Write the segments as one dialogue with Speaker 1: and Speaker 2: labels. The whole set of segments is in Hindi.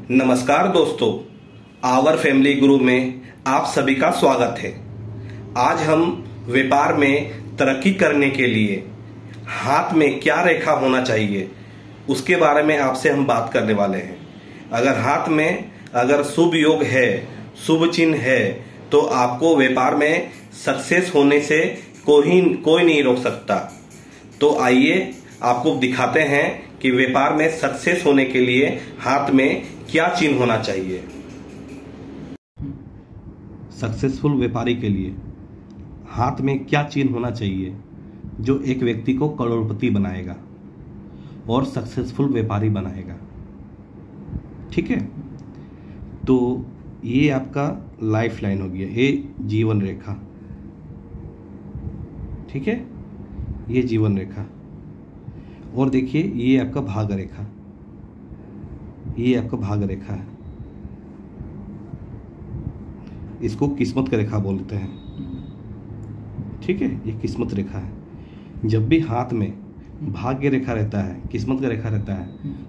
Speaker 1: नमस्कार दोस्तों, आवर फैमिली गुरु में आप सभी का स्वागत है। आज हम व्यापार में तरक्की करने के लिए हाथ में क्या रेखा होना चाहिए उसके बारे में आपसे हम बात करने वाले हैं। अगर हाथ में अगर शुभ योग है, शुभ चिन्ह है, तो आपको व्यापार में सक्सेस होने से कोई नहीं रोक सकता। तो आइए आपको दिखाते हैं कि व्यापार में सक्सेस होने के लिए हाथ में क्या चिन्ह होना चाहिए। सक्सेसफुल व्यापारी के लिए हाथ में क्या चिन्ह होना चाहिए जो एक व्यक्ति को करोड़पति बनाएगा और सक्सेसफुल व्यापारी बनाएगा। ठीक है, तो ये आपका लाइफ लाइन हो गया, ये जीवन रेखा। ठीक है, ये जीवन रेखा। और देखिए ये आपका भाग रेखा, ये आपका भाग रेखा है। इसको किस्मत का रेखा बोलते हैं। ठीक है, ये किस्मत रेखा है। जब भी हाथ में भाग्य रेखा रहता है, किस्मत का रेखा रहता है,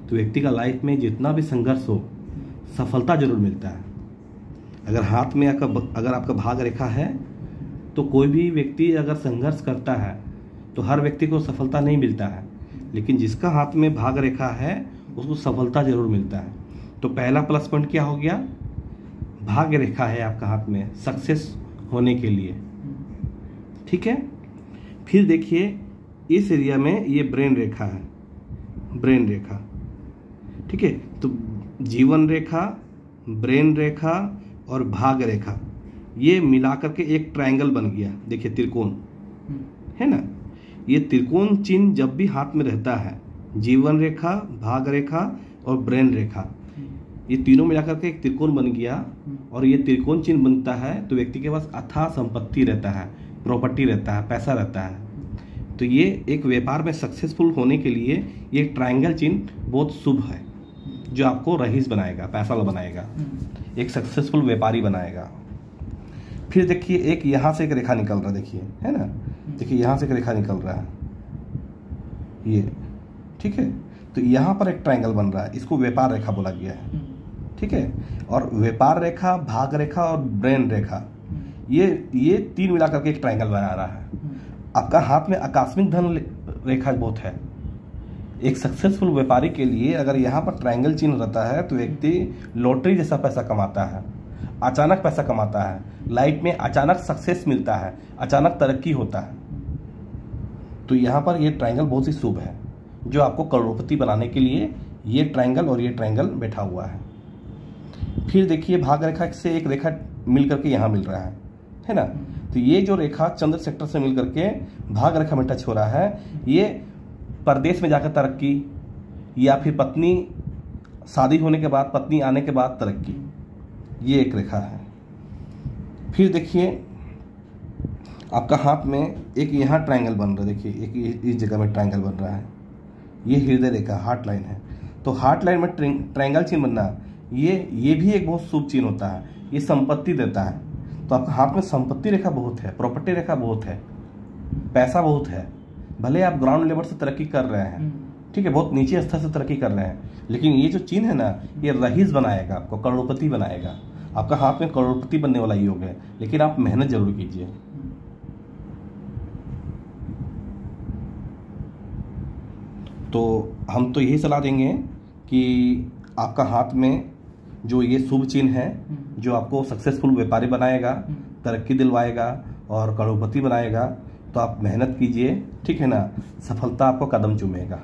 Speaker 1: तो व्यक्ति का लाइफ में जितना भी संघर्ष हो सफलता जरूर मिलता है। अगर हाथ में अगर आपका भाग रेखा है तो कोई भी व्यक्ति अगर संघर्ष करता है तो हर व्यक्ति को सफलता नहीं मिलता है, लेकिन जिसका हाथ में भाग रेखा है उसको सफलता जरूर मिलता है। तो पहला प्लस पॉइंट क्या हो गया? भाग्य रेखा है आपका हाथ में सक्सेस होने के लिए। ठीक है, फिर देखिए इस एरिया में ये ब्रेन रेखा है, ब्रेन रेखा। ठीक है, तो जीवन रेखा, ब्रेन रेखा और भाग रेखा ये मिलाकर के एक ट्रायंगल बन गया। देखिए त्रिकोण है ना, ये त्रिकोण चिन्ह जब भी हाथ में रहता है, जीवन रेखा, भाग रेखा और ब्रेन रेखा, ये तीनों मिलाकर के एक त्रिकोण बन गया। और ये त्रिकोण चिन्ह बनता है तो व्यक्ति के पास अथाह संपत्ति रहता है, प्रॉपर्टी रहता है, पैसा रहता है। तो ये एक व्यापार में सक्सेसफुल होने के लिए ये ट्रायंगल चिन्ह बहुत शुभ है, जो आपको रईस बनाएगा, पैसा बनाएगा, एक सक्सेसफुल व्यापारी बनाएगा। फिर देखिए एक यहाँ से एक रेखा निकल रहा है, देखिए है ना, देखिए यहाँ से एक रेखा निकल रहा है ये। ठीक है, तो यहाँ पर एक ट्रायंगल बन रहा है, इसको व्यापार रेखा बोला गया है। ठीक है, और व्यापार रेखा, भाग रेखा और ब्रेन रेखा ये तीन मिलाकर के एक ट्रायंगल बना रहा है। आपका हाथ में आकस्मिक धन रेखा बहुत है। एक सक्सेसफुल व्यापारी के लिए अगर यहाँ पर ट्रायंगल चिन्ह रहता है तो व्यक्ति लॉटरी जैसा पैसा कमाता है, अचानक पैसा कमाता है, लाइफ में अचानक सक्सेस मिलता है, अचानक तरक्की होता है। तो यहाँ पर ये ट्रायंगल बहुत ही शुभ है, जो आपको करोड़पति बनाने के लिए ये ट्रायंगल और ये ट्रायंगल बैठा हुआ है। फिर देखिए भाग रेखा से एक रेखा मिल करके यहाँ मिल रहा है ना, तो ये जो रेखा चंद्र सेक्टर से मिल करके भाग रेखा में टच हो रहा है, ये परदेश में जाकर तरक्की या फिर पत्नी शादी होने के बाद, पत्नी आने के बाद तरक्की, ये एक रेखा है। फिर देखिए आपका हाथ में एक यहाँ ट्रायंगल बन रहा है, देखिए एक इस जगह में ट्रायंगल बन रहा है, ये हृदय रेखा, हार्ट लाइन है। तो हार्ट लाइन में ट्रायंगल चिन्ह बनना ये भी एक बहुत शुभ चिन्ह होता है, ये संपत्ति देता है। तो आपका हाथ में संपत्ति रेखा बहुत है, प्रॉपर्टी रेखा बहुत है, पैसा बहुत है। भले आप ग्राउंड लेवल से तरक्की कर रहे हैं, ठीक है, बहुत नीचे स्तर से तरक्की कर रहे हैं, लेकिन ये जो चिन्ह है ना, ये रईस बनाएगा, आपको करोड़पति बनाएगा। आपका हाथ में करोड़पति बनने वाला योग है, लेकिन आप मेहनत जरूर कीजिए। तो हम तो यही सलाह देंगे कि आपका हाथ में जो ये शुभ चिन्ह है, जो आपको सक्सेसफुल व्यापारी बनाएगा, तरक्की दिलवाएगा और करोड़पति बनाएगा, तो आप मेहनत कीजिए। ठीक है ना, सफलता आपको कदम चूमेगा।